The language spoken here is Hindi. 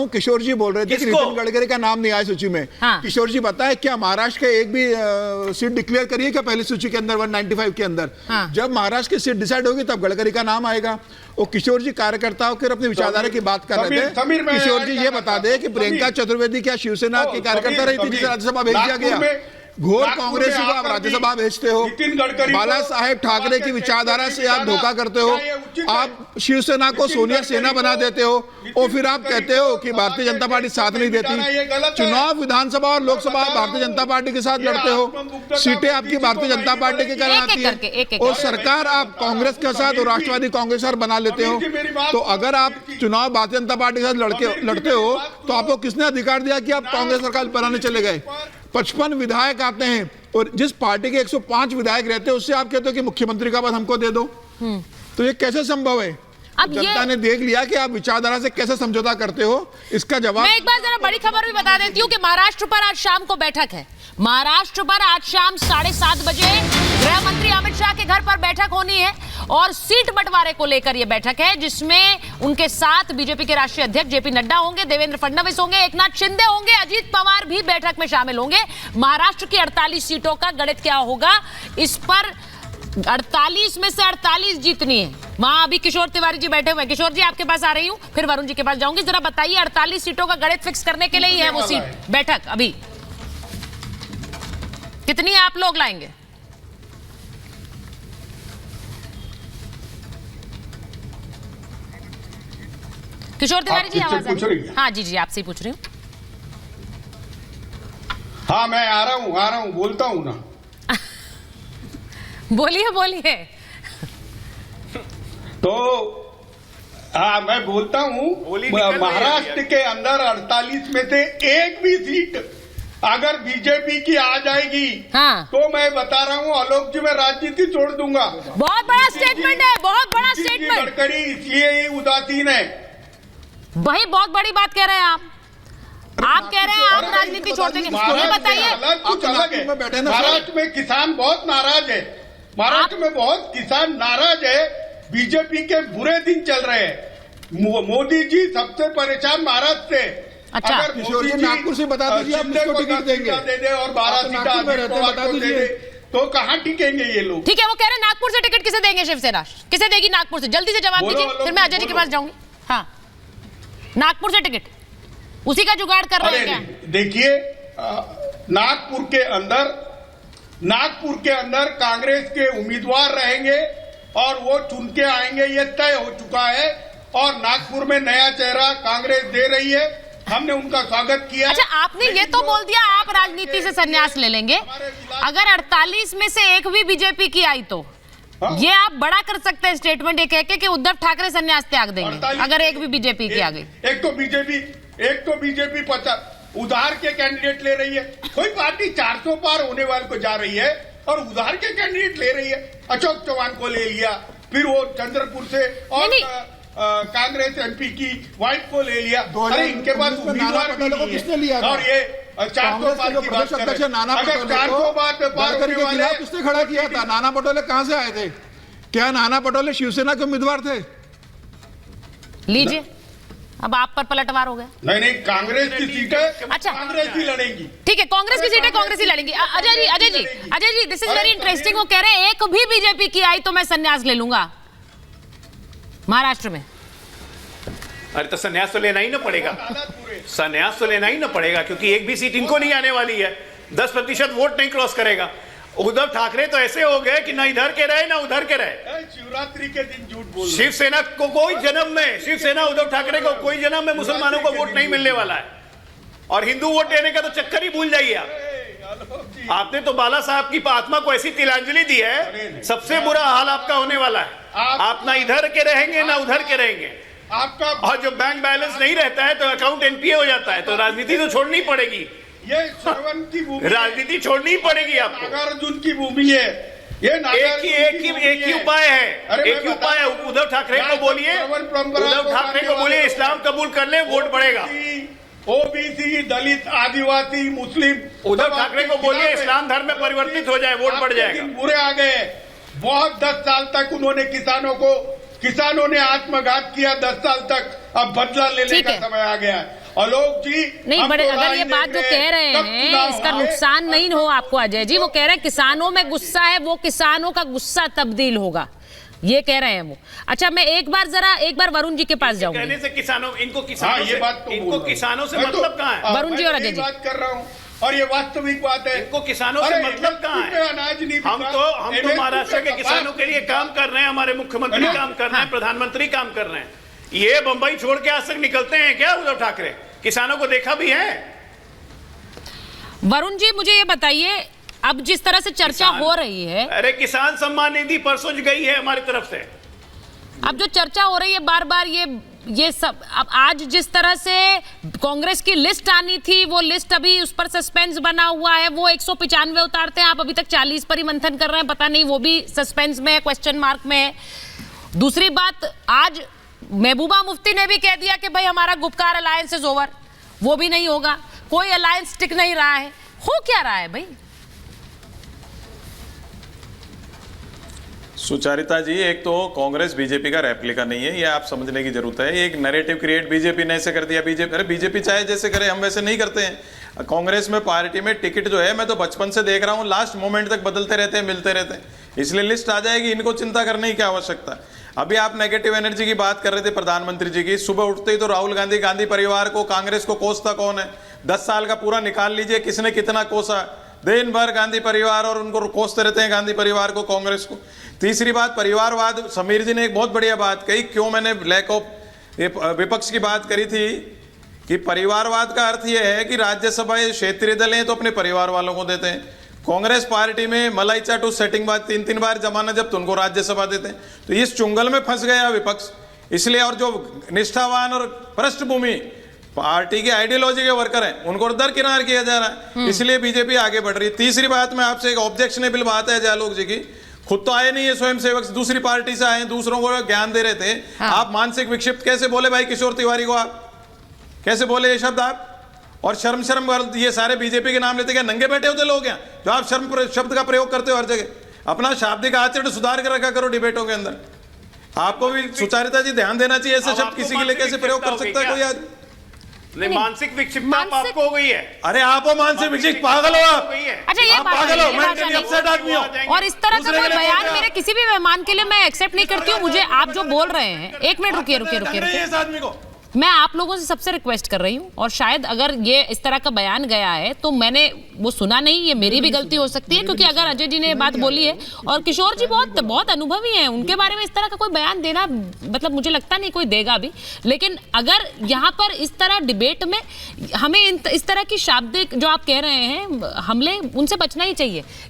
हूँ, किशोर जी बोल रहे थे कि नितिन गडकरी का नाम नहीं आया सूची में। हाँ। किशोर जी बताए क्या महाराष्ट्र के एक भी सीट डिक्लेयर करिए क्या पहली सूची के अंदर 195 के अंदर? हाँ। जब महाराष्ट्र की सीट डिसाइड होगी तब गडकरी का नाम आएगा। वो किशोर जी कार्यकर्ताओं के अपनी विचारधारा की बात कर रहे थे। किशोर जी ये बता दे कि प्रियंका चतुर्वेदी क्या शिवसेना की कार्यकर्ता रही थी जिसे राज्यसभा भेज दिया गया? घोर कांग्रेस को आप राज्यसभा भेजते हो, बाला साहेब ठाकरे की विचारधारा से आप धोखा करते हो, आप शिवसेना को सोनिया सेना बना देते हो और फिर आप कहते हो कि भारतीय जनता पार्टी साथ नहीं देती। चुनाव विधानसभा और लोकसभा भारतीय जनता पार्टी के साथ लड़ते हो, सीटें आपकी भारतीय जनता पार्टी की कराती है और सरकार आप कांग्रेस के साथ और राष्ट्रवादी कांग्रेस के साथ बना लेते हो। तो अगर आप चुनाव भारतीय जनता पार्टी के साथ लड़ते हो तो आपको किसने अधिकार दिया कि आप कांग्रेस सरकार बनाने चले गए? 55 विधायक आते हैं और जिस पार्टी के 105 विधायक रहते हैं उससे आप कहते हो कि मुख्यमंत्री का पद हमको दे दो। तो ये कैसे संभव है? अब जनता ने देख लिया कि आप विचारधारा से कैसे समझौता करते हो। इसका जवाब मैं एक बार जरा बड़ी खबर भी बता देती हूँ कि महाराष्ट्र पर आज शाम को बैठक है। महाराष्ट्र पर आज शाम 7:30 बजे गृह मंत्री अमित शाह के घर पर बैठक होनी है और सीट बंटवारे को लेकर यह बैठक है जिसमें उनके साथ बीजेपी के राष्ट्रीय अध्यक्ष जेपी नड्डा होंगे, देवेंद्र फडणवीस होंगे, एकनाथ शिंदे होंगे, अजीत पवार भी बैठक में शामिल होंगे। महाराष्ट्र की 48 सीटों का गणित क्या होगा, इस पर 48 में से 48 जीतनी है। वहां अभी किशोर तिवारी जी बैठे हुए हैं। किशोर जी आपके पास आ रही हूं, फिर वरुण जी के पास जाऊंगी। जरा बताइए 48 सीटों का गणित फिक्स करने के लिए ही है वो सीट बैठक। अभी कितनी आप लोग लाएंगे? किशोर तिवारी जी आवाज पूछ रही है? हाँ जी जी आपसे ही पूछ रही हूँ। हाँ मैं आ रहा हूँ बोलता हूँ ना। बोलिए बोलिए। तो हाँ मैं बोलता हूँ, महाराष्ट्र के अंदर 48 में से एक भी सीट अगर बीजेपी की आ जाएगी हाँ। तो मैं बता रहा हूँ आलोक जी मैं राजनीति छोड़ दूंगा। बहुत बड़ा स्टेटमेंट है, बहुत बड़ा स्टेटमेंट। गडकरी इसलिए ही उदासीन है। वही बहुत बड़ी बात कह रहे हैं आप कह रहे हैं आप राजनीति छोड़ देंगे। ये बताइए कुछ अलग है। महाराष्ट्र में किसान बहुत नाराज है, महाराष्ट्र में बहुत किसान नाराज है। बीजेपी के बुरे दिन चल रहे हैं। मोदी जी सबसे परेशान महाराष्ट्र से। अच्छा अगर किशोर जी नागपुर से बता दीजिए आप किसको टिकट देंगे दे दे और 12 सीटें तो कहाँ टिकेंगे ये लोग? ठीक है वो कह रहे हैं नागपुर से टिकट किसे देंगे शिवसेना, किसे देगी नागपुर से? जल्दी से जवाब दीजिए फिर मैं अजय जी के पास जाऊंगी। हाँ नागपुर से टिकट उसी का जुगाड़ कर रहे हैं क्या? देखिए नागपुर के अंदर कांग्रेस के उम्मीदवार रहेंगे और वो चुन के आएंगे, ये तय हो चुका है। और नागपुर में नया चेहरा कांग्रेस दे रही है, हमने उनका स्वागत किया। अच्छा आपने ये तो बोल दिया आप राजनीति से संन्यास ले लेंगे। अगर 48 में से एक भी बीजेपी की आई तो ये आप बड़ा कर सकते हैं स्टेटमेंट ये कह के कि उद्धव ठाकरे संन्यास त्याग देंगे अगर एक भी बीजेपी की आ गई। एक तो बीजेपी 50 उधार के कैंडिडेट ले रही है। कोई पार्टी 400 पार होने वाले को जा रही है और उधार के कैंडिडेट ले रही है। अशोक चौहान को ले लिया, फिर वो चंद्रपुर से और कांग्रेस एमपी की वाइफ को ले लिया। अरे इनके पास उम्मीदवार को किसने लिया? और ये 400 पार की बात कर रहे हैं। अगर 400 पार होने वाले किसने खड़ा किया था? नाना पटोले कहां से आए थे? क्या नाना पटोले शिवसेना के उम्मीदवार थे? लीजिए अब आप पर पलटवार हो गए। नहीं कांग्रेस की सीटें अच्छा कांग्रेस ही लड़ेगी। ठीक है कांग्रेस की सीटें कांग्रेस ही लड़ेंगी। Ajay ji this is very interesting. वो कह रहे हैं एक भी बीजेपी की आई तो मैं संन्यास ले लूंगा महाराष्ट्र में। अरे तो संन्यास तो लेना ही ना पड़ेगा, संन्यास तो लेना ही ना पड़ेगा क्योंकि एक भी सीट इनको नहीं आने वाली है। 10% वोट नहीं क्रॉस करेगा। उद्धव ठाकरे तो ऐसे हो गए कि ना इधर के रहे ना उधर के रहे। शिवरात्रि के दिन झूठ बोल। शिवसेना को कोई जन्म में, शिवसेना उद्धव ठाकरे को कोई जन्म में मुसलमानों को वोट नहीं मिलने वाला है और हिंदू वोट देने का तो चक्कर ही भूल जाइए आप। आपने तो बाला साहब की आत्मा को ऐसी तिलांजलि दी है, सबसे बुरा हाल आपका होने वाला है। आप ना इधर के रहेंगे ना उधर के रहेंगे आपका। और जब बैंक बैलेंस नहीं रहता है तो अकाउंट एनपीए हो जाता है। तो राजनीति तो छोड़नी पड़ेगी, ये श्रवण की भूमि, राजनीति छोड़नी पड़ेगी आपको। नागार्जुन की भूमि है ये। एक ही उपाय है, एक ही उपाय है। उद्धव ठाकरे को बोलिए, उद्धव ठाकरे को बोलिए इस्लाम कबूल कर ले, वोट बढ़ेगा। ओबीसी, दलित, आदिवासी, मुस्लिम, उद्धव ठाकरे को बोलिए इस्लाम धर्म में परिवर्तित हो जाए, वोट बढ़ जाएगा। बुरे आ गए बहुत। 10 साल तक उन्होंने किसानों ने आत्मघात किया 10 साल तक। अब बदला लेने का समय आ गया है। आलोक जी नहीं, हम बड़े तो अगर ये बात जो कह रहे हैं इसका नुकसान नहीं हो आपको अजय जी, वो कह रहे हैं किसानों में गुस्सा है, वो किसानों का गुस्सा तब्दील होगा, ये कह रहे हैं वो। अच्छा, मैं एक बार वरुण जी के पास जाऊंगी। कहने से किसानों इनको हाँ, किसानों ये से बात तो इनको किसानों से मतलब कहाँ है? वरुण जी और अजय जी बात कर रहा हूँ और ये वास्तविक बात है। इनको किसानों से मतलब कहाँ है? अनाज नहीं हम तो महाराष्ट्र के किसानों के लिए काम कर रहे हैं, हमारे मुख्यमंत्री काम कर रहे हैं, प्रधानमंत्री काम कर रहे हैं। ये बंबई छोड़ के आज तक निकलते हैं क्या उद्धव ठाकरे? किसानों को देखा भी है? वरुण जी मुझे ये बताइए, अब जिस तरह से चर्चा हो रही है, अरे किसान सम्मान निधि परसों गई है हमारी तरफ से। अब जो चर्चा हो रही है बार बार ये सब, अब आज जिस तरह से कांग्रेस की लिस्ट आनी थी वो लिस्ट अभी उस पर सस्पेंस बना हुआ है, वो 195 उतारते हैं, आप अभी तक 40 पर ही मंथन कर रहे हैं, पता नहीं वो भी सस्पेंस में है, क्वेश्चन मार्क में है। दूसरी बात, आज महबूबा मुफ्ती ने भी कह दिया कि भाई हमारा गुपकार अलायंस इज ओवर, वो भी नहीं होगा, कोई अलायंस टिक नहीं रहा है। हो क्या रहा है भाई? सुचारिता जी, एक तो कांग्रेस बीजेपी का रेप्लिका नहीं है, ये आप समझने की जरूरत है। एक नैरेटिव क्रिएट बीजेपी ने ऐसे कर दिया, बीजेपी चाहे जैसे करे, हम वैसे नहीं करते हैं। कांग्रेस में पार्टी में टिकट जो है, मैं तो बचपन से देख रहा हूँ, लास्ट मोमेंट तक बदलते रहते हैं, मिलते रहते हैं, इसलिए लिस्ट आ जाएगी, इनको चिंता करने की क्या आवश्यकता। अभी आप नेगेटिव एनर्जी की बात कर रहे थे प्रधानमंत्री जी की, सुबह उठते ही तो राहुल गांधी परिवार को, कांग्रेस को कोसता कौन है? 10 साल का पूरा निकाल लीजिए, किसने कितना कोसा। दिन भर गांधी परिवार और उनको कोसते रहते हैं, गांधी परिवार को, कांग्रेस को। तीसरी बात, परिवारवाद, समीर जी ने एक बहुत बढ़िया बात कही, क्यों मैंने लैक ऑफ विपक्ष की बात करी थी कि परिवारवाद का अर्थ यह है कि राज्यसभा क्षेत्रीय दल हैं तो अपने परिवार वालों को देते हैं। कांग्रेस पार्टी में मलाई चाटू सेटिंग बाद 3-3 बार जमाना जब तो उनको राज्यसभा देते हैं, तो इस चुंगल में फंस गया विपक्ष इसलिए। और जो निष्ठावान और पृष्ठभूमि पार्टी के आइडियोलॉजी के वर्कर हैं उनको दरकिनार किया जा रहा है, इसलिए बीजेपी आगे बढ़ रही है। तीसरी बात, मैं आपसे एक ऑब्जेक्शनेबल बात है आलोक जी की, खुद तो आए नहीं है स्वयं सेवक, दूसरी पार्टी से आए, दूसरों को ज्ञान दे रहे थे। हाँ। आप मानसिक विक्षिप्त कैसे बोले भाई किशोर तिवारी को, आप कैसे बोले ये शब्द आप? और शर्म ये सारे बीजेपी के नाम लेते, क्या नंगे बैठे होते लोग हैं जो आप शर्म शब्द का प्रयोग करते हो हर जगह? अपना शाब्दिक आचरण सुधार कर रखा करो डिबेटों के अंदर। आपको भी सुचारिता जी ध्यान देना चाहिए, ऐसे शब्द किसी के लिए कैसे प्रयोग कर सकता है कोई आज? नहीं, मानसिक विक्षिप्तता आपको हो गई है। अरे आप हो मानसिक विक्षिप्त, पागल हो आप। अच्छा, ये पागल हो, मैं अपसेट आदमी हूं। और इस तरह का कोई बयान मेरे किसी भी मेहमान के लिए मैं एक्सेप्ट नहीं करती हूँ। मुझे आप जो बोल रहे हैं, एक मिनट रुकिए, इस आदमी को मैं आप लोगों से सबसे रिक्वेस्ट कर रही हूँ, और शायद अगर ये इस तरह का बयान गया है तो मैंने वो सुना नहीं, ये मेरी भी गलती हो सकती है, क्योंकि अगर अजय जी ने ये बात बोली है और किशोर जी बहुत अनुभवी हैं, उनके बारे में इस तरह का कोई बयान देना मतलब मुझे लगता नहीं कोई देगा भी। लेकिन अगर यहाँ पर इस तरह डिबेट में हमें इस तरह की शाब्दिक जो आप कह रहे हैं हमले, उनसे बचना ही चाहिए,